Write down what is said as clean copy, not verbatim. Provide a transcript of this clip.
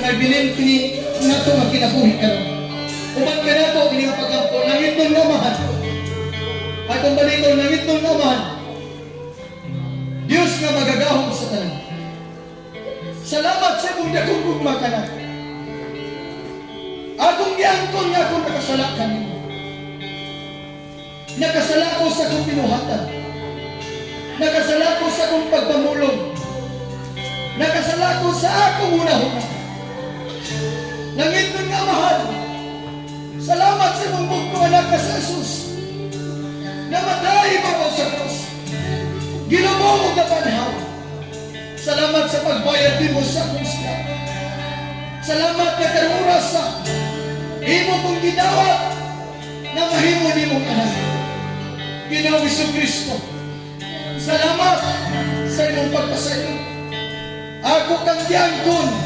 may bilin kini nato nga kinabuhi karon. Uban ka nato kini nga pagkampo langit ng amahan. Atong baliton langit ng amahan. Diyos nga magagahom sa tanan. Salamat sa imong dakong gugma kana. Akong giangkon nga akong nakasala kanimo. Nakasala ko sa akong pinuhatan. Nakasala ko sa akong pagpamulong. Nakasala ko sa akong una-una. Langit ng amahan. Salamat sa imong bugtong anak ka sa Jesus. Namatay mo ko sa krus. Ginumo mo ka panhaw. Salamat sa pagbayad mo sa akong sila. Salamat na karura sa imo kong gidawat na mahimo ni mong anak. Ginoong Jesucristo. Salamat sa imong pagpasayo. Ako kang diangkon